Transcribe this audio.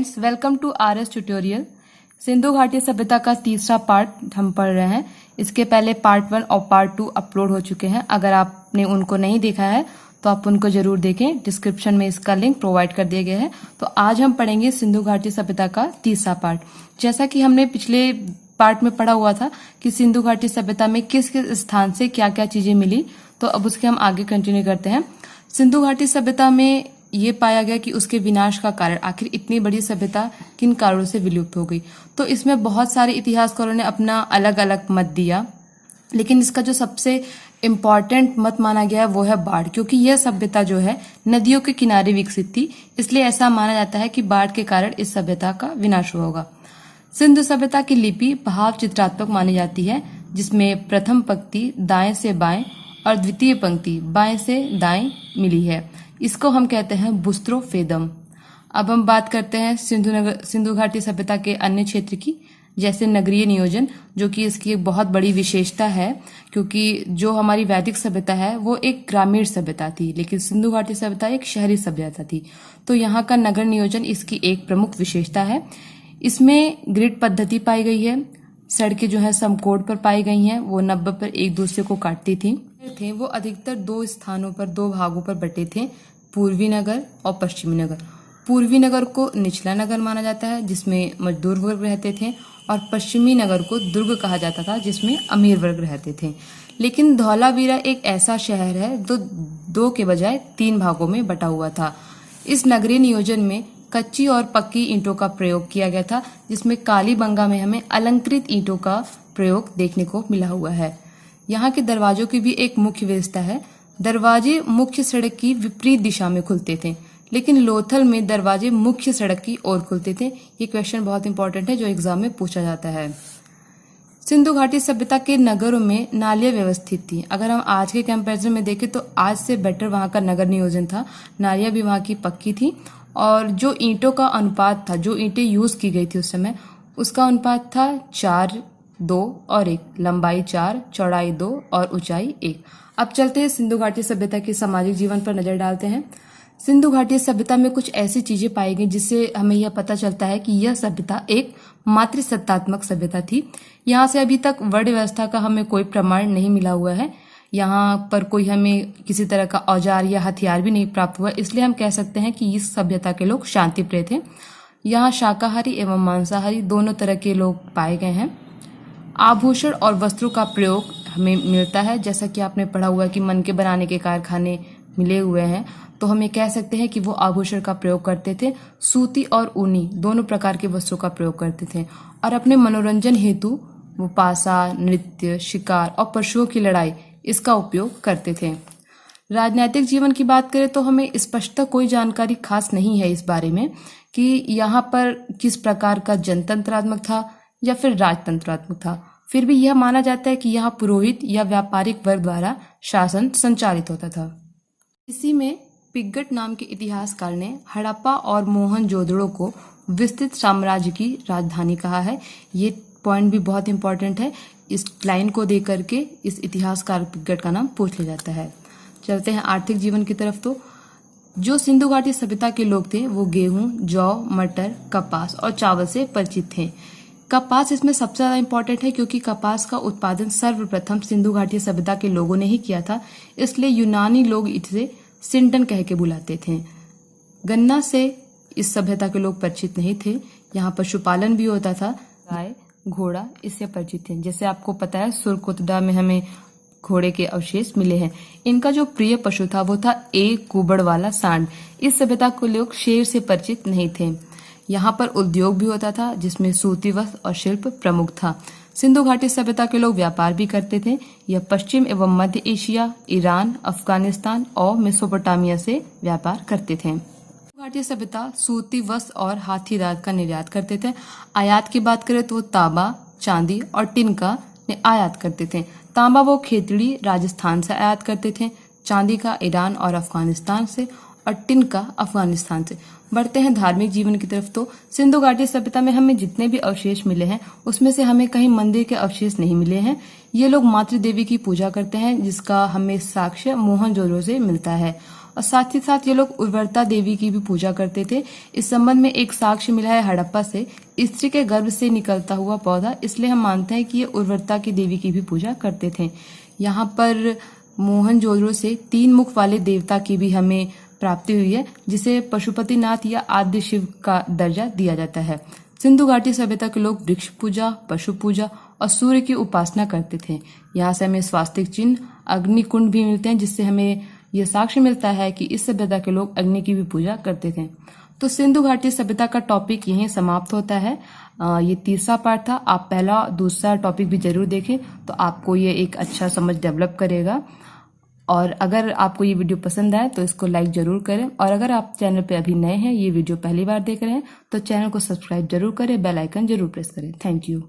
Friends, welcome to RS tutorial. Sindhu घाटी सभ्यता का तीसरा पार्ट हम पढ़ रहे हैं। इसके पहले पार्ट 1 और पार्ट 2 अपलोड हो चुके हैं। अगर आपने उनको नहीं देखा है तो आप उनको जरूर देखें। डिस्क्रिप्शन में इसका लिंक प्रोवाइड कर दिया गया है। तो आज हम पढ़ेंगे सिंधु घाटी सभ्यता का तीसरा पार्ट। जैसा कि हमने पिछले पार्ट में पढ़ा हुआ था कि सिंधु घाटी सभ्यता में किस किस स्थान से क्या क्या चीजें मिली, तो अब उसके हम आगे कंटिन्यू करते हैं। सिंधु घाटी सभ्यता में ये पाया गया कि उसके विनाश का कारण, आखिर इतनी बड़ी सभ्यता किन कारणों से विलुप्त हो गई। तो इसमें बहुत सारे इतिहासकारों ने अपना अलग अलग मत दिया, लेकिन इसका जो सबसे इम्पॉर्टेंट मत माना गया है वो है बाढ़, क्योंकि यह सभ्यता जो है नदियों के किनारे विकसित थी। इसलिए ऐसा माना जाता है कि बाढ़ के कारण इस सभ्यता का विनाश हुआ होगा। सिंधु सभ्यता की लिपि भाव चित्रात्मक मानी जाती है, जिसमें प्रथम पंक्ति दाएं से बाएं और द्वितीय पंक्ति बाएं से दाएं मिली है। इसको हम कहते हैं बुस्त्रोफेदम। अब हम बात करते हैं सिंधु घाटी सभ्यता के अन्य क्षेत्र की, जैसे नगरीय नियोजन, जो कि इसकी एक बहुत बड़ी विशेषता है, क्योंकि जो हमारी वैदिक सभ्यता है वो एक ग्रामीण सभ्यता थी, लेकिन सिंधु घाटी सभ्यता एक शहरी सभ्यता थी। तो यहाँ का नगर नियोजन इसकी एक प्रमुख विशेषता है। इसमें ग्रिड पद्धति पाई गई है। सड़कें जो है समकोण पर पाई गई हैं, वो 90 पर एक दूसरे को काटती थी। वो अधिकतर दो स्थानों पर, दो भागों पर बटे थे, पूर्वी नगर और पश्चिमी नगर। पूर्वी नगर को निचला नगर माना जाता है, जिसमें मजदूर वर्ग रहते थे, और पश्चिमी नगर को दुर्ग कहा जाता था, जिसमें अमीर वर्ग रहते थे। लेकिन धौलावीरा एक ऐसा शहर है जो दो के बजाय 3 भागों में बटा हुआ था। इस नगरीय नियोजन में कच्ची और पक्की ईंटों का प्रयोग किया गया था, जिसमें कालीबंगा में हमें अलंकृत ईंटों का प्रयोग देखने को मिला हुआ है। यहाँ के दरवाजों की भी एक मुख्य विशेषता है। दरवाजे मुख्य सड़क की विपरीत दिशा में खुलते थे, लेकिन लोथल में दरवाजे मुख्य सड़क की ओर खुलते थे। ये क्वेश्चन बहुत इंपॉर्टेंट है जो एग्जाम में पूछा जाता है। सिंधु घाटी सभ्यता के नगरों में नालियां व्यवस्थित थी। अगर हम आज के कंपैरिजन में देखें तो आज से बेटर वहाँ का नगर नियोजन था। नालियां भी वहाँ की पक्की थी, और जो ईंटों का अनुपात था, जो ईंटें यूज की गई थी उस समय, उसका अनुपात था 4, 2 और 1। लंबाई 4, चौड़ाई 2 और ऊंचाई 1। अब चलते हैं सिंधु घाटी सभ्यता के सामाजिक जीवन पर नजर डालते हैं। सिंधु घाटी सभ्यता में कुछ ऐसी चीजें पाई गई जिससे हमें यह पता चलता है कि यह सभ्यता एक मातृसत्तात्मक सभ्यता थी। यहाँ से अभी तक वर्ण व्यवस्था का हमें कोई प्रमाण नहीं मिला हुआ है। यहाँ पर कोई हमें किसी तरह का औजार या हथियार भी नहीं प्राप्त हुआ, इसलिए हम कह सकते हैं कि इस सभ्यता के लोग शांति प्रिय थे। यहाँ शाकाहारी एवं मांसाहारी दोनों तरह के लोग पाए गए हैं। आभूषण और वस्त्रों का प्रयोग हमें मिलता है, जैसा कि आपने पढ़ा हुआ है कि मन के बनाने के कारखाने मिले हुए हैं, तो हम ये कह सकते हैं कि वो आभूषण का प्रयोग करते थे। सूती और ऊनी दोनों प्रकार के वस्त्रों का प्रयोग करते थे, और अपने मनोरंजन हेतु वो पासा, नृत्य, शिकार और पशुओं की लड़ाई इसका उपयोग करते थे। राजनीतिक जीवन की बात करें तो हमें स्पष्टता कोई जानकारी खास नहीं है इस बारे में कि यहाँ पर किस प्रकार का जनतंत्रात्मक था या फिर राजतंत्रात्मक था। फिर भी यह माना जाता है कि यहाँ पुरोहित या व्यापारिक वर्ग द्वारा शासन संचालित होता था। इसी में पिग्गट नाम के इतिहासकार ने हड़प्पा और मोहनजोदड़ो को विस्तृत साम्राज्य की राजधानी कहा है। ये पॉइंट भी बहुत इंपॉर्टेंट है। इस लाइन को देख करके इस इतिहासकार पिग्गट का नाम पूछ लिया जाता है। चलते हैं आर्थिक जीवन की तरफ। तो जो सिंधु घाटी सभ्यता के लोग थे वो गेहूं, जौ, मटर, कपास और चावल से परिचित थे। कपास इसमें सबसे ज्यादा इंपॉर्टेंट है, क्योंकि कपास का उत्पादन सर्वप्रथम सिंधु घाटी सभ्यता के लोगों ने ही किया था, इसलिए यूनानी लोग इसे सिंटन कह के बुलाते थे। गन्ना से इस सभ्यता के लोग परिचित नहीं थे। यहाँ पशुपालन भी होता था। गाय, घोड़ा इससे परिचित थे। जैसे आपको पता है सुरकुतडा में हमें घोड़े के अवशेष मिले हैं। इनका जो प्रिय पशु था वो था एक कुबड़ वाला सांड। इस सभ्यता को लोग शेर से परिचित नहीं थे। यहाँ पर उद्योग भी होता था, जिसमें सूती वस्त्र और शिल्प प्रमुख था। सिंधु घाटी सभ्यता के लोग व्यापार भी करते थे। यह पश्चिम एवं मध्य एशिया, ईरान, अफगानिस्तान और मेसोपोटामिया से व्यापार करते थे। घाटी सभ्यता सूती वस्त्र और हाथी दांत का निर्यात करते थे। आयात की बात करें तो तांबा, चांदी और टिन का आयात करते थे। तांबा वो खेतड़ी राजस्थान से आयात करते थे, चांदी का ईरान और अफगानिस्तान से, और टिन का अफगानिस्तान से। बढ़ते हैं धार्मिक जीवन की तरफ। तो सिंधु घाटी सभ्यता में हमें जितने भी अवशेष मिले हैं उसमें से हमें कहीं मंदिर के अवशेष नहीं मिले हैं। ये लोग मातृ देवी की पूजा करते हैं, जिसका हमें साक्ष्य मोहनजोदड़ो से मिलता है। और साथ ही साथ ये लोग उर्वरता देवी की भी पूजा करते थे। इस संबंध में एक साक्ष्य मिला है हड़प्पा से, स्त्री के गर्भ से निकलता हुआ पौधा, इसलिए हम मानते हैं कि ये उर्वरता की देवी की भी पूजा करते थे। यहाँ पर मोहनजोदड़ो से 3 मुख वाले देवता की भी हमें प्राप्ति हुई है, जिसे पशुपतिनाथ या आद्य शिव का दर्जा दिया जाता है। सिंधु घाटी सभ्यता के लोग वृक्ष पूजा, पशु पूजा और सूर्य की उपासना करते थे। यहाँ से हमें स्वास्तिक चिन्ह, अग्निकुंड भी मिलते हैं, जिससे हमें यह साक्ष्य मिलता है कि इस सभ्यता के लोग अग्नि की भी पूजा करते थे। तो सिंधु घाटी सभ्यता का टॉपिक यहीं समाप्त होता है। ये तीसरा पार्ट था। आप पहला दूसरा टॉपिक भी जरूर देखें, तो आपको ये एक अच्छा समझ डेवलप करेगा। और अगर आपको ये वीडियो पसंद आए तो इसको लाइक जरूर करें, और अगर आप चैनल पे अभी नए हैं, ये वीडियो पहली बार देख रहे हैं, तो चैनल को सब्सक्राइब जरूर करें, बेल आइकन जरूर प्रेस करें। Thank you.